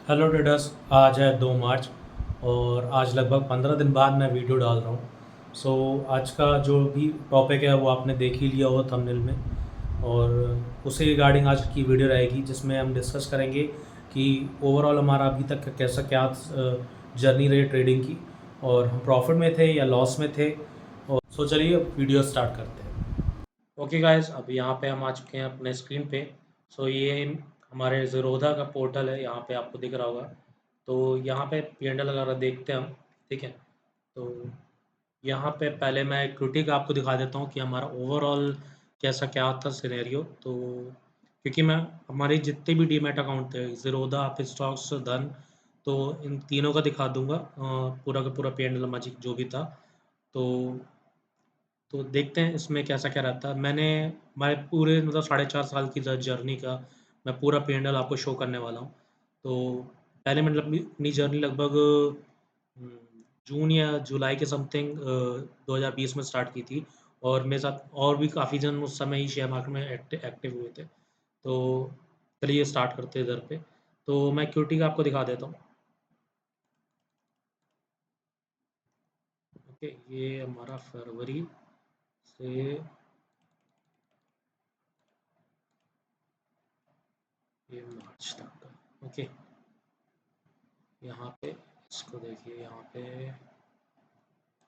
Hello traders. आज है 2 मार्च और आज लगभग 15 दिन बाद मैं वीडियो डाल रहा हूँ। आज का जो भी टॉपिक है वो आपने देख ही लिया होगा थंबनेल में, और उसी रिगार्डिंग आज की वीडियो रहेगी जिसमें हम डिस्कस करेंगे कि ओवरऑल हमारा अभी तक का कैसा क्या जर्नी रही ट्रेडिंग की, और हम प्रॉफिट में थे या लॉस में थे। और चलिए वीडियो स्टार्ट करते हैं। ओके गाइस, अब यहाँ पे हम आ चुके हैं अपने स्क्रीन पे। ये हमारे ज़ीरोधा का पोर्टल है, यहाँ पे आपको दिख रहा होगा। तो यहाँ पे पी&एल वगैरह देखते हैं हम। ठीक है। तो यहाँ पे पहले मैं इक्विटी का आपको दिखा देता हूँ कि हमारा ओवरऑल कैसा क्या था सिनेरियो। तो क्योंकि मैं हमारे जितने भी डीमैट अकाउंट थे, ज़ीरोधा, अपस्टॉक्स, धन, तो इन तीनों का दिखा दूंगा पूरा का पूरा पी&एल मैजिक जो भी था। तो देखते हैं इसमें कैसा क्या रहता है। मैंने हमारे पूरे मतलब 4.5 साल की जर्नी का मैं पूरा पी&एल आपको शो करने वाला हूँ। तो पहले मैंने अपनी जर्नी लगभग हम्म, जून या जुलाई के समथिंग 2020 में स्टार्ट की थी। और मेरे साथ और भी काफ़ी जन उस समय ही शेयर मार्केट में एक्टिव हुए थे। तो चलिए स्टार्ट करते हैं इधर पे। तो मैं इक्विटी का आपको दिखा देता हूँ। ओके, ये हमारा फरवरी से ये मार्च तक का। ओके, यहाँ पे इसको देखिए, यहाँ पे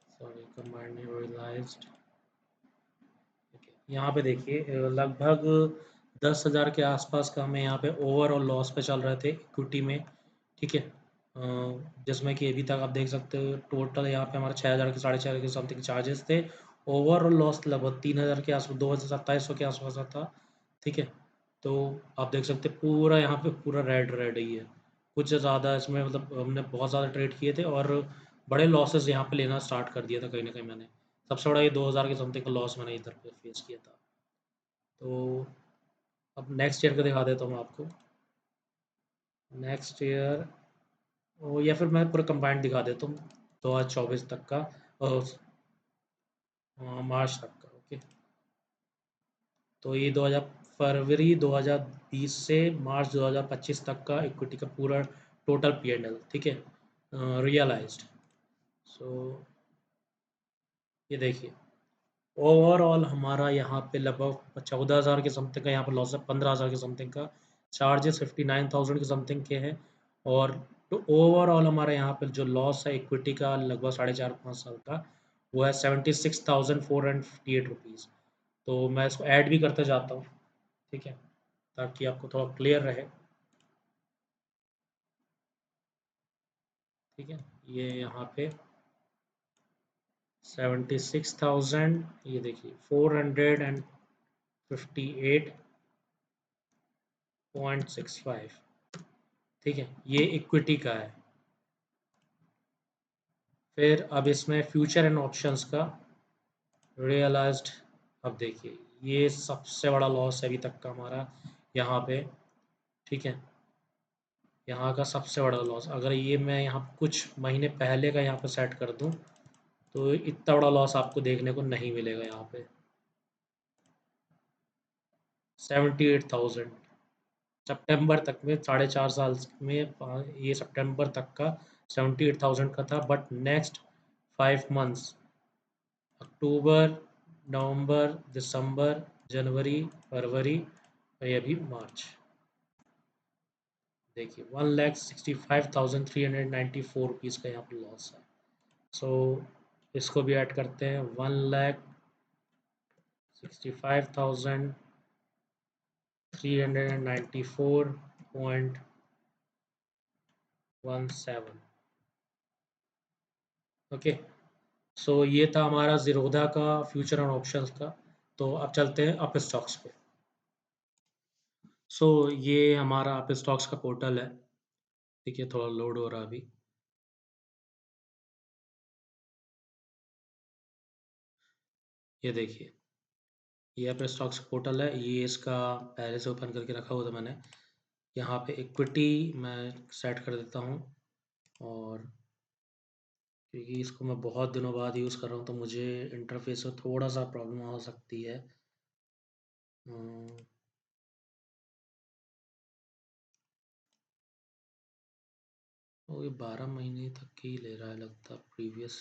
सॉरी कंबाइंड रियलाइज्ड। यहाँ पे देखिए लगभग 10,000 के आसपास का हमें यहाँ पे ओवरऑल लॉस पे चल रहे थे इक्विटी में। ठीक है। जिसमें कि अभी तक आप देख सकते हो टोटल यहाँ पे हमारे 6,000 के 4,500 के समथिंग चार्जेस थे। ओवरऑल लॉस लगभग 3,000 के आसपास, 2,2700 के आसपास था। ठीक है। तो आप देख सकते हैं पूरा यहाँ पे पूरा रेड रेड ही है। कुछ ज़्यादा इसमें मतलब हमने बहुत ज़्यादा ट्रेड किए थे और बड़े लॉसेस यहाँ पे लेना स्टार्ट कर दिया था कहीं ना कहीं मैंने। सबसे बड़ा ये 2,000 के समथिंग का लॉस मैंने इधर पे फेस किया था। तो अब नेक्स्ट ईयर का दिखा देता हूँ मैं आपको। नेक्स्ट ईयर या फिर मैं पूरा कंबाइंड दिखा देता हूँ 2024 तक का, मार्च तक का। ओके। तो ये 2000 फरवरी 2020 से मार्च 2025 तक का इक्विटी का पूरा टोटल पी&एल। ठीक है, रियलाइज्ड। सो ये देखिए ओवरऑल हमारा यहाँ पे लगभग 14,000 के समथिंग का यहाँ पर लॉस है, 15,000 के समथिंग का। चार्जेस 59,000 के समथिंग के हैं। और तो ओवरऑल हमारा यहाँ पर जो लॉस है इक्विटी का लगभग 4.5-5 साल का, वो है 76,458 रुपीज़। तो मैं इसको ऐड भी करते जाता हूँ। ठीक है, ताकि आपको थोड़ा क्लियर रहे। ठीक है, ये यहाँ पे 76,000, ये देखिए 458.65। ठीक है, ये इक्विटी का है। फिर अब इसमें फ्यूचर एंड ऑप्शंस का रियलाइज्ड। अब देखिए ये सबसे बड़ा लॉस है अभी तक का हमारा यहाँ पे। ठीक है, यहाँ का सबसे बड़ा लॉस, अगर ये मैं यहाँ कुछ महीने पहले का यहाँ पे सेट कर दूँ तो इतना बड़ा लॉस आपको देखने को नहीं मिलेगा यहाँ पे। 78,000 सितंबर तक में, 4.5 साल में ये सितंबर तक का 78,000 का था। बट नेक्स्ट 5 मंथ्स, अक्टूबर, नवंबर, दिसंबर, जनवरी, फरवरी और ये अभी मार्च, देखिए 1,65,394 रुपीज़ का यहाँ पर लॉस है। सो इसको भी ऐड करते हैं, 1,65,394.17। ओके। ये था हमारा ज़ीरोधा का फ्यूचर एंड ऑप्शंस का। तो अब चलते हैं अप स्टॉक्स पे। ये हमारा अप स्टॉक्स का पोर्टल है। ठीक है, थोड़ा लोड हो रहा है अभी। ये देखिए ये अप स्टॉक्स पोर्टल है, ये इसका पहले से ओपन करके रखा हुआ था मैंने। यहाँ पे इक्विटी मैं सेट कर देता हूँ। और क्योंकि इसको मैं बहुत दिनों बाद यूज़ कर रहा हूँ तो मुझे इंटरफेस में थोड़ा सा प्रॉब्लम हो सकती है। वो ये 12 महीने तक के ही ले रहा है लगता है प्रीवियस।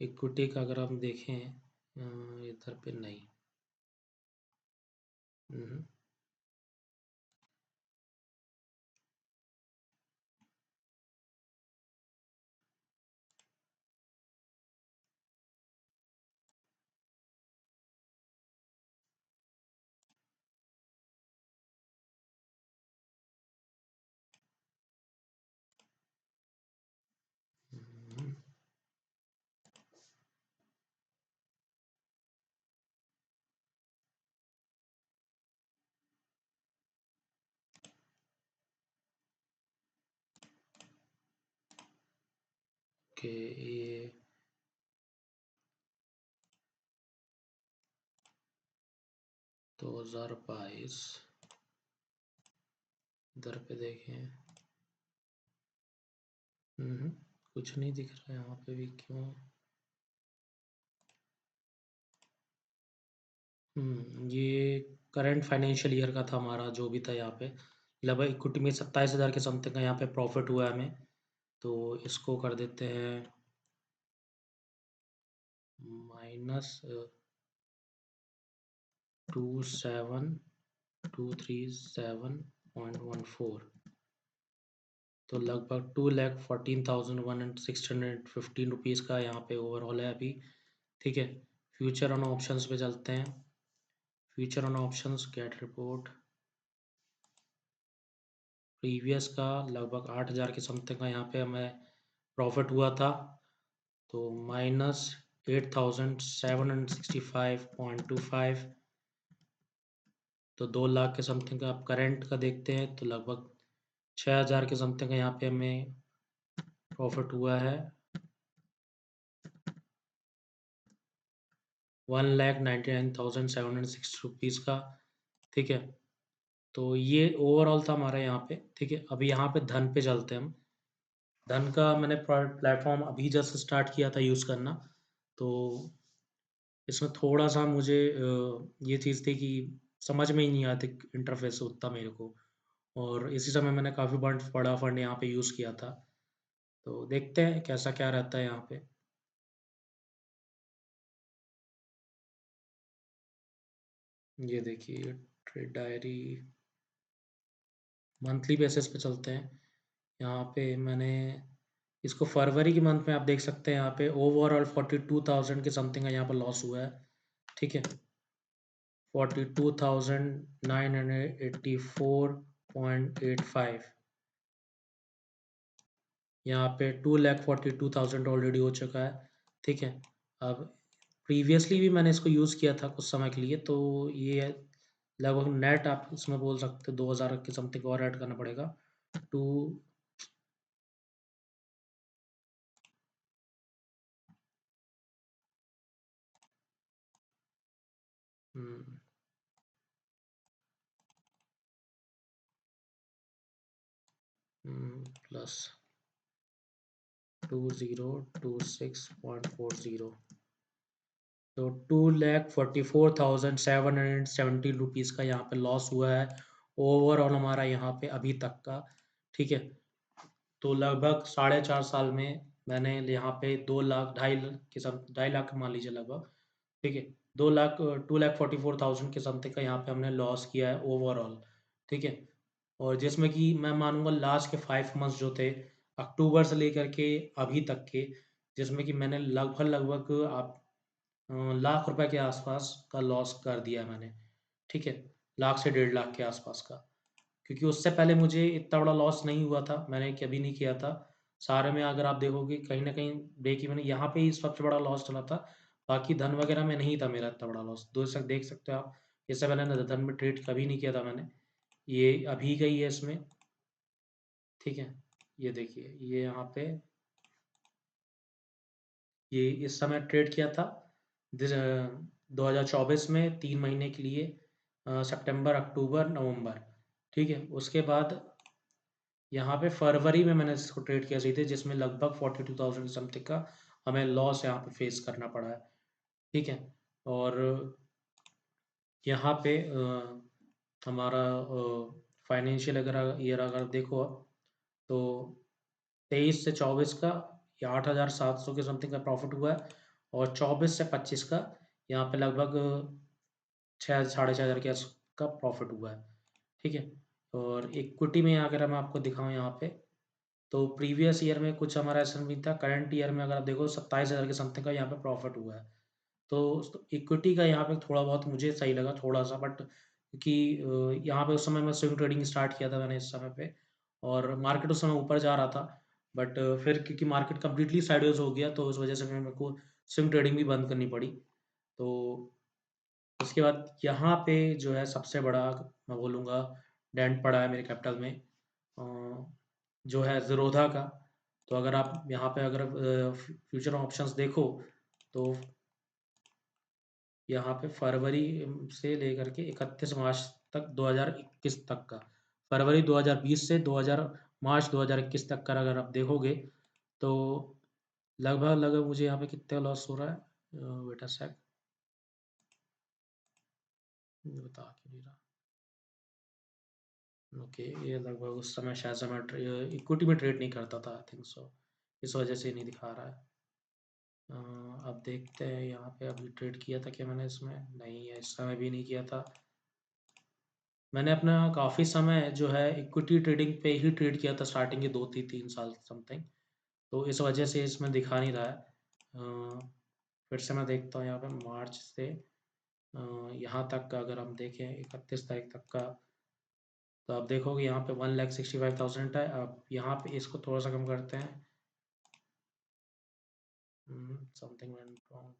इक्विटी का अगर हम देखें इधर पे नहीं। हम्म, हम्म, कि ये 2022 इधर पे देखें। कुछ नहीं दिख रहा है यहाँ पे भी, क्यों? ये करंट फाइनेंशियल ईयर का था हमारा, जो भी था यहाँ पे लगभग इक्विटी में 27,000 के समथिंग का यहाँ पे प्रॉफिट हुआ है हमें। तो इसको कर देते हैं माइनस 27,237.14। तो लगभग 2,14,115 रुपीज़ का यहाँ पे ओवरऑल है अभी। ठीक है, फ्यूचर ऑन ऑप्शंस पे चलते हैं। Future on options gate report, previous का लगभग 8,000 के समथिंग का यहाँ पे हमें प्रॉफिट हुआ था। तो -8,765.25। तो 2 लाख के समथिंग का आप करंट का देखते हैं तो लगभग 6,000 के समथिंग का यहाँ पे हमें प्रॉफिट हुआ है। 1,99,706 रुपीज़ का। ठीक है, तो ये ओवरऑल था हमारा यहाँ पे। ठीक है, अभी यहाँ पे धन पे चलते हैं हम। धन का मैंने प्लेटफॉर्म अभी जस्ट स्टार्ट किया था यूज़ करना। तो इसमें थोड़ा सा मुझे ये चीज़ थी कि समझ में ही नहीं आती इंटरफेस उतना मेरे को। और इसी समय मैंने काफ़ी बड़ा फंड यहाँ पे यूज़ किया था। तो देखते हैं कैसा क्या रहता है यहाँ पे। ये देखिए ट्रेड डायरी मंथली बेसिस पे चलते हैं। यहाँ पे मैंने इसको फरवरी के मंथ में आप देख सकते हैं। यहाँ पे ओवरऑल 42,000 के समथिंग का यहाँ पर लॉस हुआ है। ठीक है, 42,984.85। यहाँ पे 2,42,000 ऑलरेडी हो चुका है। ठीक है, अब प्रीवियसली भी मैंने इसको यूज़ किया था कुछ समय के लिए। तो ये लगभग नेट आप इसमें बोल सकते हो 2,000 के समथिंग और ऐड करना पड़ेगा टू। प्लस 2026.40। तो 2,44,717 रुपीज़ का यहाँ पे लॉस हुआ है ओवरऑल हमारा यहाँ पे अभी तक का। ठीक है, तो लगभग 4.5 साल में मैंने यहाँ पे 2 लाख 2.5 लाख के सम 2.5 लाख मान लीजिए लगभग। ठीक है, 2,44,000 के समथिंग का यहाँ पे हमने लॉस किया है ओवरऑल। ठीक है, और जिसमें कि मैं मानूंगा लास्ट के 5 मंथ्स जो थे अक्टूबर से लेकर के अभी तक के, जिसमें कि मैंने लगभग आप लाख रुपए के आसपास का लॉस कर दिया है मैंने। ठीक है, लाख से 1.5 लाख के आसपास का। क्योंकि उससे पहले मुझे इतना बड़ा लॉस नहीं हुआ था, मैंने कभी नहीं किया था। सारे में अगर आप देखोगे कहीं ना कहीं ब्रेक इवन यहाँ पे ही सबसे बड़ा लॉस चला था। बाकी धन वगैरह में नहीं था मेरा इतना बड़ा लॉस। देख सकते हो आप, इससे पहले ना धन में ट्रेड कभी नहीं किया था मैंने। ये अभी का ही है इसमें। ठीक है, ये देखिए ये यहाँ पे ये इस समय ट्रेड किया था 2024 में 3 महीने के लिए, सितंबर अक्टूबर नवंबर। ठीक है, उसके बाद यहाँ पे फरवरी में मैंने इसको ट्रेड किया सीधे, जिसमें लगभग 42,000 समथिंग का हमें लॉस यहाँ पे फेस करना पड़ा है। ठीक है, और यहाँ पे हमारा फाइनेंशियल अगर ईयर अगर देखो आप, तो 23 से 24 का या 8,700 के समथिंग का प्रॉफिट हुआ है, और 24 से 25 का यहाँ पे लगभग 6 साढ़े 6 हज़ार के का प्रॉफिट हुआ है। ठीक है? और इक्विटी में अगर मैं आपको दिखाऊँ यहाँ पे, तो प्रीवियस ईयर में कुछ हमारा ऐसा नहीं था, करंट ईयर में अगर आप देखो 27,000 के समथिंग का यहाँ पे प्रॉफिट हुआ है। तो इक्विटी का यहाँ पे थोड़ा बहुत मुझे सही लगा थोड़ा-सा, बट क्योंकि यहाँ पे उस समय मैं स्विंग ट्रेडिंग स्टार्ट किया था मैंने इस समय पे, और मार्केट उस समय ऊपर जा रहा था। बट फिर क्योंकि मार्केट कंप्लीटली साइडवेज़ हो गया, तो उस वजह से फिर मेरे को स्विंग ट्रेडिंग भी बंद करनी पड़ी। तो उसके बाद यहाँ पे जो है सबसे बड़ा मैं बोलूँगा डेंट पड़ा है मेरे कैपिटल में, जो है ज़ीरोधा का। तो अगर आप यहाँ पे अगर फ्यूचर ऑप्शंस देखो, तो यहाँ पे फरवरी से लेकर के 31 मार्च तक 2021 तक का, फरवरी 2020 से 2000 मार्च 2021 तक का अगर आप देखोगे, तो लगभग-लगभग मुझे यहाँ पे कितना लॉस हो रहा है, वेट अ सेक, ये बता क्यों नहीं रहा। ओके, ये लगभग उस समय शायद से मैं इक्विटी में ट्रेड नहीं करता था, आई थिंक सो, इस वजह से नहीं दिखा रहा है। अब देखते हैं यहाँ पे, अभी ट्रेड किया था क्या मैंने इसमें? नहीं, इस समय भी नहीं किया था। मैंने अपना काफ़ी समय जो है इक्विटी ट्रेडिंग पे ही ट्रेड किया था स्टार्टिंग के 2 3 साल समथिंग, तो इस वजह से इसमें दिखा नहीं रहा है। फिर से मैं देखता हूँ यहाँ पे मार्च से यहाँ तक का अगर हम देखें 31 तारीख तक का, तो आप देखोगे यहाँ पे 1,65,000 है। अब यहाँ पे इसको थोड़ा-सा कम करते हैं। Something went wrong.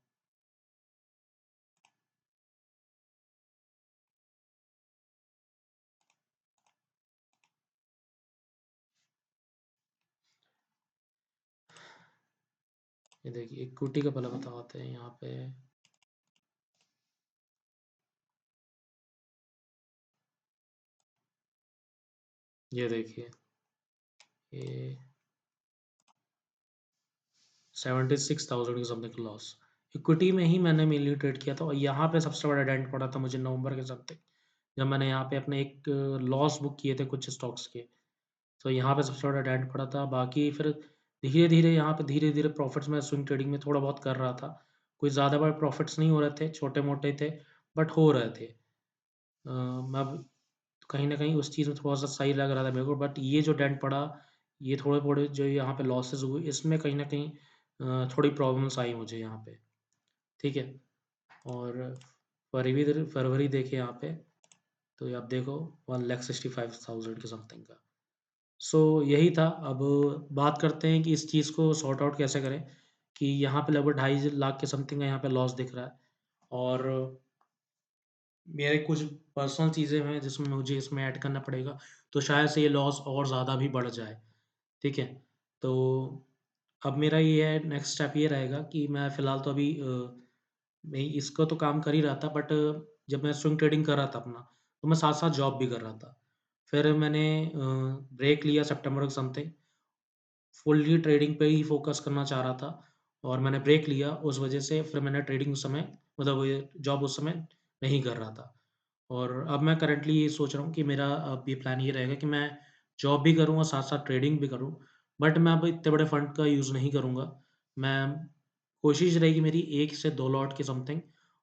ये देखिए इक्विटी का पहले बताते हैं यहाँ पे। ये देखिए, ये 76,000 की समथिंग लॉस। इक्विटी में ही मैंने मेनली ट्रेड किया था, और यहाँ पे सबसे बड़ा डेंट पड़ा था मुझे नवंबर के समथिंग, जब मैंने यहाँ पे अपने एक लॉस बुक किए थे कुछ स्टॉक्स के। तो यहाँ पे सबसे बड़ा डेंट पड़ा था। बाकी फिर धीरे-धीरे यहाँ पे धीरे-धीरे प्रॉफ़िट्स मैं स्विंग ट्रेडिंग में थोड़ा बहुत कर रहा था। कोई ज़्यादा बड़े प्रॉफ़िट्स नहीं हो रहे थे, छोटे-मोटे थे, बट हो रहे थे। मैं अब कहीं न कहीं उस चीज़ में थोड़ा-सा सही लग रहा था मेरे को, बट ये जो डेंट पड़ा, ये थोड़े-थोड़े जो यहाँ पे लॉसेस हुए, इसमें कहीं न कहीं थोड़ी प्रॉब्लम्स आई मुझे यहाँ पे, ठीक है? और फरवरी देखिए यहाँ पे, तो ये आप देखो 1,65,000 के समथिंग का। सो यही था। अब बात करते हैं कि इस चीज़ को सॉर्ट आउट कैसे करें, कि यहाँ पे लगभग 2.5 लाख के समथिंग का यहाँ पे लॉस दिख रहा है, और मेरे कुछ पर्सनल चीज़ें हैं जिसमें मुझे इसमें ऐड करना पड़ेगा, तो शायद से ये लॉस और ज़्यादा भी बढ़ जाए, ठीक है? तो अब मेरा ये है, नेक्स्ट स्टेप ये रहेगा कि मैं फ़िलहाल तो अभी मैं इसको तो काम कर ही रहा था, बट जब मैं स्विंग ट्रेडिंग कर रहा था अपना, तो मैं साथ-साथ जॉब भी कर रहा था। फिर मैंने ब्रेक लिया सितंबर के समथिंग, फुल्ली ट्रेडिंग पे ही फ़ोकस करना चाह रहा था, और मैंने ब्रेक लिया उस वजह से। फिर मैंने ट्रेडिंग उस समय, मतलब ये जॉब उस समय नहीं कर रहा था। और अब मैं करंटली ये सोच रहा हूँ कि मेरा अब ये प्लान ये रहेगा कि मैं जॉब भी करूँ और साथ-साथ ट्रेडिंग भी करूँ। बट मैं अब इतने बड़े फंड का यूज़ नहीं करूँगा। मैं कोशिश रहेगी मेरी 1 से 2 लॉट के समथिंग,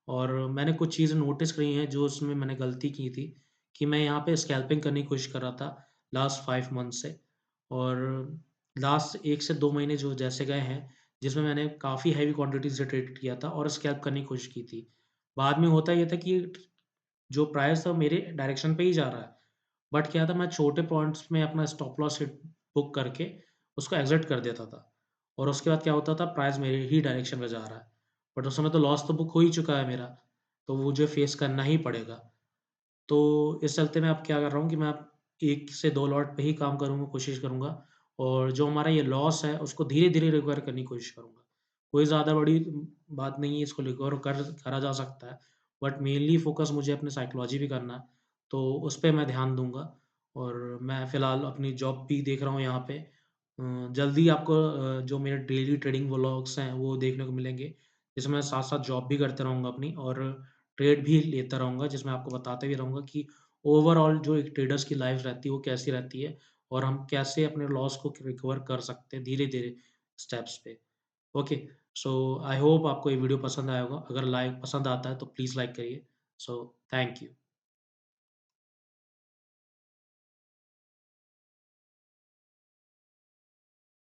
और मैंने कुछ चीज़ें नोटिस करी हैं जो उसमें मैंने गलती की थी, कि मैं यहाँ पे स्कैल्पिंग करने की कोशिश कर रहा था लास्ट 5 मंथ से, और लास्ट 1 से 2 महीने जो जैसे गए हैं, जिसमें मैंने काफ़ी हेवी क्वांटिटी से ट्रेड किया था और स्कैल्प करने की कोशिश की थी। बाद में होता ये था कि जो प्राइस था मेरे डायरेक्शन पे ही जा रहा है। बट क्या था, मैं छोटे पॉइंट्स में अपना स्टॉप लॉस हिट बुक करके उसको एग्ज़िट कर देता था, और उसके बाद क्या होता था, प्राइस मेरे ही डायरेक्शन में जा रहा है। बट उस समय तो लॉस तो बुक हो ही चुका है मेरा, तो वो मुझे फेस करना ही पड़ेगा। तो इस चलते मैं अब क्या कर रहा हूँ कि मैं अब 1 से 2 लॉट पे ही काम करूँगा, कोशिश करूँगा, और जो हमारा ये लॉस है उसको धीरे-धीरे रिकवर करने की कोशिश करूँगा। कोई ज़्यादा बड़ी बात नहीं है, इसको रिकवर करा जा सकता है, बट मेनली फ़ोकस मुझे अपनी साइकोलॉजी भी करना है, तो उस पे मैं ध्यान दूँगा। और मैं फ़िलहाल अपनी जॉब भी देख रहा हूँ यहाँ पे। जल्दी आपको जो मेरे डेली ट्रेडिंग व्लॉग्स हैं वो देखने को मिलेंगे, जिसमें मैं साथ-साथ जॉब भी करता रहूँगा अपनी, और ट्रेड भी लेता रहूँगा, जिसमें आपको बताते भी रहूँगा कि ओवरऑल जो एक ट्रेडर्स की लाइफ रहती है वो कैसी रहती है और हम कैसे अपने लॉस को रिकवर कर सकते हैं धीरे-धीरे स्टेप्स पे। ओके, सो आई होप आपको ये वीडियो पसंद आया होगा। अगर लाइक पसंद आता है तो प्लीज़ लाइक करिए। So thank you.